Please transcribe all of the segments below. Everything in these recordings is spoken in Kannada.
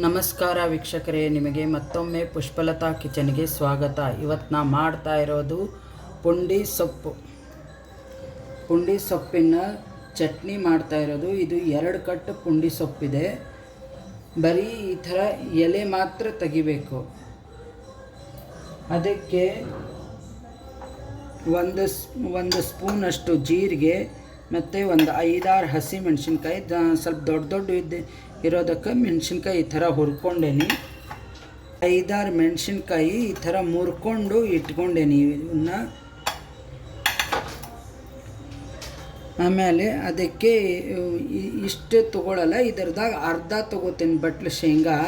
ನಮಸ್ಕಾರ ವೀಕ್ಷಕರೇ, ನಿಮಗೆ ಮತ್ತೊಮ್ಮೆ ಪುಷ್ಪಲತಾ ಕಿಚನ್ಗೆ ಸ್ವಾಗತ. ಇವತ್ತು ನಾ ಮಾಡ್ತಾ ಇರೋದು ಪುಂಡಿ ಸೊಪ್ಪಿನ ಚಟ್ನಿ ಮಾಡ್ತಾ ಇರೋದು. ಇದು 2 ಕಟ್ ಪುಂಡಿ ಸೊಪ್ಪಿದೆ. ಬರೀ ಈ ಥರ ಎಲೆ ಮಾತ್ರ ತೆಗಿಬೇಕು. ಅದಕ್ಕೆ ಒಂದು ಸ್ಪೂನಷ್ಟು ಜೀರಿಗೆ ಮತ್ತು ಒಂದು 5-6 ಹಸಿ ಮೆಣಸಿನ್ಕಾಯಿ, ಸ್ವಲ್ಪ ದೊಡ್ಡ ಇರೋದಕ್ಕೆ ಮೆಣಸಿನ್ಕಾಯಿ ಈ ಥರ ಹುರ್ಕೊಂಡೇನಿ. 5-6 ಮೆಣಸಿನ್ಕಾಯಿ ಈ ಥರ ಮುರ್ಕೊಂಡು ಇಟ್ಕೊಂಡೇನಿ. ಇವನ್ನ ಆಮೇಲೆ ಅದಕ್ಕೆ ಇಷ್ಟು ತೊಗೊಳಲ್ಲ, ಇದರದಾಗ ಅರ್ಧ ತೊಗೋತೀನಿ ಬಟ್ಲು ಶೇಂಗಾ.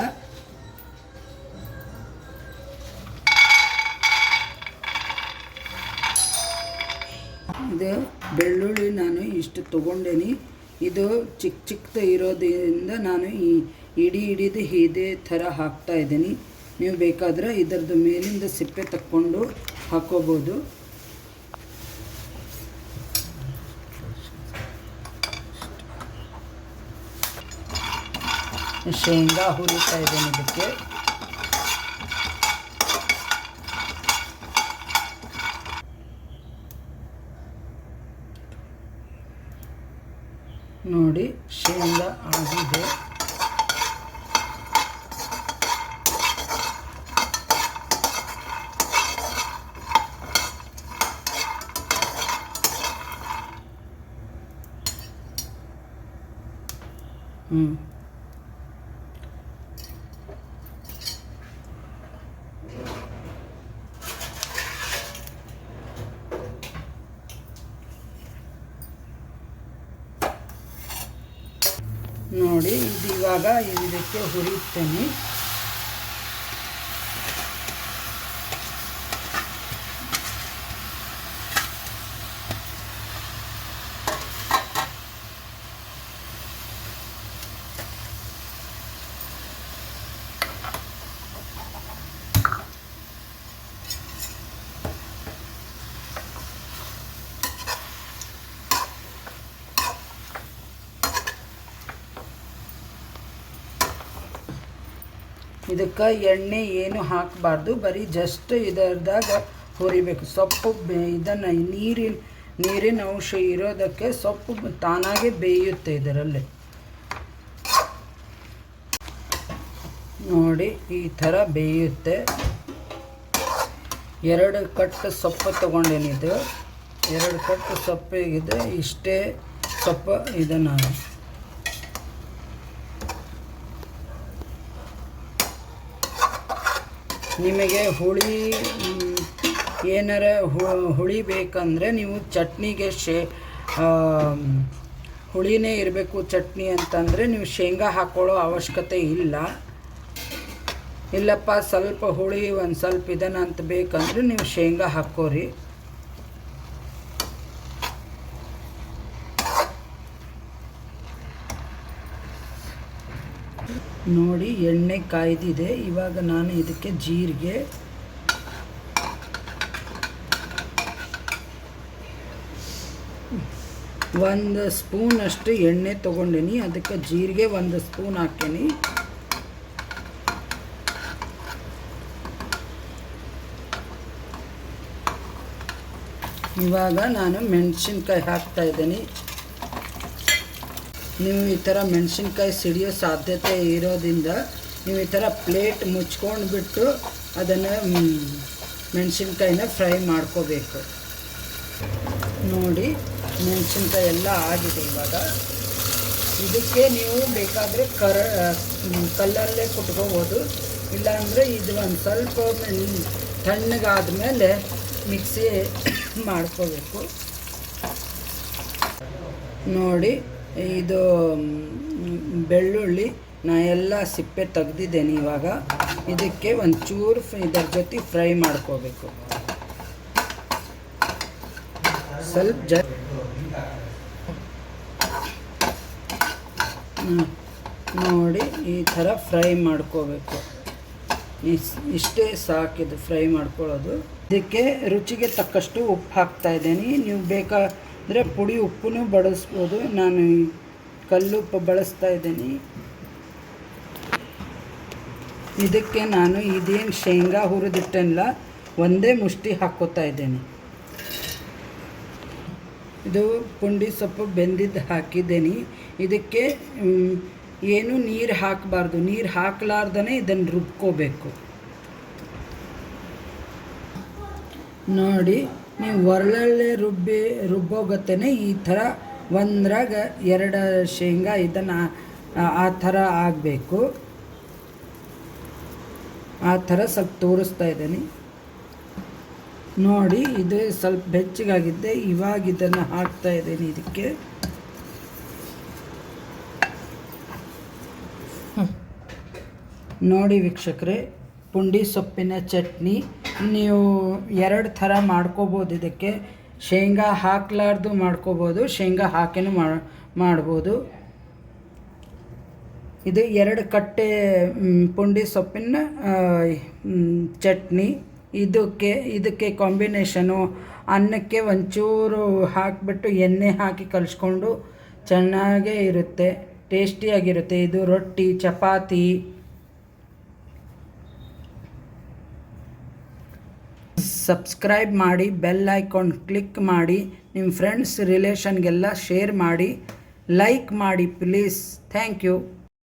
ಇದು ಬೆಳ್ಳುಳ್ಳಿ ನಾನು ಇಷ್ಟು ತೊಗೊಂಡೇನಿ. ಇದು ಚಿಕ್ಕದು ಇರೋದ್ರಿಂದ ನಾನು ಹಿಡಿದು ಇದೇ ಥರ ಹಾಕ್ತಾ ಇದ್ದೀನಿ. ನೀವು ಬೇಕಾದರೆ ಇದರದ್ದು ಮೇಲಿಂದ ಸಿಪ್ಪೆ ತಕ್ಕೊಂಡು ಹಾಕೋಬೋದು. ಶೇಂಗಾ ಹುರಿತಾ ಇದ್ದೀನಿ ಇದಕ್ಕೆ. ನೋಡಿ, ಶೇಂಗಾ ಆಗಿದೆ. ನೋಡಿ, ಇದು ಇವಾಗ ಇದಕ್ಕೆ ಹುರಿತೇನೆ. ಇದಕ್ಕೆ ಎಣ್ಣೆ ಏನು ಹಾಕಬಾರ್ದು, ಬರೀ ಜಸ್ಟ್ ಇದರದಾಗ ಹುರಿಬೇಕು. ಸೊಪ್ಪು ಇದನ್ನು ನೀರಿನ ಅಂಶ ಇರೋದಕ್ಕೆ ಸೊಪ್ಪು ತಾನಾಗೆ ಬೇಯುತ್ತೆ ಇದರಲ್ಲಿ. ನೋಡಿ, ಈ ಥರ ಬೇಯುತ್ತೆ. 2 ಕಟ್ ಸೊಪ್ಪು ತೊಗೊಂಡೇನಿದು. 2 ಕಟ್ ಸೊಪ್ಪಿಗಿದೆ. ಇಷ್ಟೇ ಸೊಪ್ಪು ಇದೆ. ನಾನು ನಿಮಗೆ ಹುಳಿ ಏನಾರ ಹುಳಿ ಬೇಕಂದರೆ ನೀವು ಚಟ್ನಿಗೆ ಹುಳಿನೇ ಇರಬೇಕು ಚಟ್ನಿ ಅಂತಂದರೆ ನೀವು ಶೇಂಗಾ ಹಾಕ್ಕೊಳ್ಳೋ ಅವಶ್ಯಕತೆ ಇಲ್ಲಪ್ಪ ಸ್ವಲ್ಪ ಹುಳಿ ಒಂದು ಸ್ವಲ್ಪ ಇದನ್ನ ಅಂತ ಬೇಕಂದ್ರೆ ನೀವು ಶೇಂಗಾ ಹಾಕ್ಕೋರಿ. ನೋಡಿ, ಎಣ್ಣೆ ಕಾಯ್ದಿದೆ. ಇವಾಗ ನಾನು ಇದಕ್ಕೆ ಜೀರಿಗೆ, ಒಂದು ಸ್ಪೂನಷ್ಟು ಎಣ್ಣೆ ತೊಗೊಂಡೇನಿ. ಅದಕ್ಕೆ ಜೀರಿಗೆ 1 ಸ್ಪೂನ್ ಹಾಕೇನಿ. ಇವಾಗ ನಾನು ಮೆಣಸಿನ್ಕಾಯಿ ಹಾಕ್ತಾ ಇದ್ದೀನಿ. ನೀವು ಈ ಥರ ಮೆಣಸಿನ್ಕಾಯಿ ಸಿಡಿಯೋ ಸಾಧ್ಯತೆ ಇರೋದ್ರಿಂದ ನೀವು ಈ ಥರ ಪ್ಲೇಟ್ ಮುಚ್ಕೊಂಡು ಬಿಟ್ಟು ಅದನ್ನು ಮೆಣಸಿನ್ಕಾಯಿನ ಫ್ರೈ ಮಾಡ್ಕೋಬೇಕು. ನೋಡಿ, ಮೆಣಸಿನ್ಕಾಯಿ ಎಲ್ಲ ಆಗಿದೆ. ಇವಾಗ ಇದಕ್ಕೆ ನೀವು ಬೇಕಾದರೆ ಕಲ್ಲಲ್ಲೇ ಕುಟ್ಕೋಬೋದು, ಇಲ್ಲಾಂದರೆ ಇದು ಒಂದು ಸ್ವಲ್ಪ ತಣ್ಣಗಾದ್ಮೇಲೆ ಮಿಕ್ಸಿ ಮಾಡ್ಕೋಬೇಕು. ನೋಡಿ, ಇದು ಬೆಳ್ಳುಳ್ಳಿ ನಾ ಎಲ್ಲ ಸಿಪ್ಪೆ ತೆಗ್ದಿದ್ದೇನೆ. ಇವಾಗ ಇದಕ್ಕೆ ಒಂಚೂರು ಇದರ ಜೊತೆ ಫ್ರೈ ಮಾಡ್ಕೋಬೇಕು. ಸ್ವಲ್ಪ ನೋಡಿ, ಈ ಥರ ಫ್ರೈ ಮಾಡ್ಕೋಬೇಕು. ಇಷ್ಟೇ ಸಾಕಿದು ಫ್ರೈ ಮಾಡ್ಕೊಳ್ಳೋದು. ಇದಕ್ಕೆ ರುಚಿಗೆ ತಕ್ಕಷ್ಟು ಉಪ್ಪು ಹಾಕ್ತಾ ಇದ್ದೀನಿ. ನೀವು ಬೇಕಾದರೆ ಪುಡಿ ಉಪ್ಪು ಬಳಸ್ಬೋದು. ನಾನು ಕಲ್ಲುಪ್ಪು ಬಳಸ್ತಾ ಇದ್ದೀನಿ. ಇದಕ್ಕೆ ನಾನು ಇದೇನು ಶೇಂಗಾ ಹುರಿದಿಟ್ಟೆನಲ್ಲ ಒಂದೇ ಮುಷ್ಟಿ ಹಾಕ್ಕೋತಾ ಇದ್ದೇನೆ. ಇದು ಪುಂಡಿ ಸೊಪ್ಪು ಬೆಂದಿದ್ದು ಹಾಕಿದ್ದೇನೆ. ಇದಕ್ಕೆ ಏನು ನೀರು ಹಾಕಬಾರ್ದು, ನೀರು ಹಾಕಲಾರ್ದೇ ಇದನ್ನು ರುಬ್ಕೋಬೇಕು. ನೋಡಿ, ನೀವು ಒರಳಲ್ಲೇ ರುಬ್ಬೋಗತ್ತೇ ಈ ಥರ ಒಂದ್ರಾಗ 2 ಶೇಂಗಾ ಇದನ್ನು ಆ ಥರ ಆಗಬೇಕು. ಆ ಥರ ಸ್ವಲ್ಪ ತೋರಿಸ್ತಾ ಇದ್ದೀನಿ ನೋಡಿ. ಇದು ಸ್ವಲ್ಪ ಬೆಚ್ಚಗಾಗಿದ್ದೆ, ಇವಾಗ ಇದನ್ನು ಹಾಕ್ತಾ ಇದ್ದೀನಿ ಇದಕ್ಕೆ. ನೋಡಿ ವೀಕ್ಷಕರೇ, ಪುಂಡಿ ಸೊಪ್ಪಿನ ಚಟ್ನಿ ನೀವು 2 ಥರ ಮಾಡ್ಕೋಬೋದು. ಇದಕ್ಕೆ ಶೇಂಗಾ ಹಾಕಲಾರ್ದು ಮಾಡ್ಕೋಬೋದು, ಶೇಂಗಾ ಹಾಕಿನೂ ಮಾಡ್ಬೋದು. ಇದು 2 ಕಟ್ಟೆ ಪುಂಡಿ ಸೊಪ್ಪಿನ ಚಟ್ನಿ. ಇದಕ್ಕೆ ಕಾಂಬಿನೇಷನು ಅನ್ನಕ್ಕೆ ಒಂಚೂರು ಹಾಕಿಬಿಟ್ಟು ಎಣ್ಣೆ ಹಾಕಿ ಕಲಿಸ್ಕೊಂಡು ಚೆನ್ನಾಗೇ ಇರುತ್ತೆ, ಟೇಸ್ಟಿಯಾಗಿರುತ್ತೆ. ಇದು ರೊಟ್ಟಿ, ಚಪಾತಿ. ಸಬ್ಸ್ಕ್ರೈಬ್ ಮಾಡಿ, ಬೆಲ್ ಐಕಾನ್ ಕ್ಲಿಕ್ ಮಾಡಿ, ನಿಮ್ಮ ಫ್ರೆಂಡ್ಸ್ ರಿಲೇಷನ್ಗೆಲ್ಲ ಶೇರ್ ಮಾಡಿ, ಲೈಕ್ ಮಾಡಿ ಪ್ಲೀಸ್. Thank you.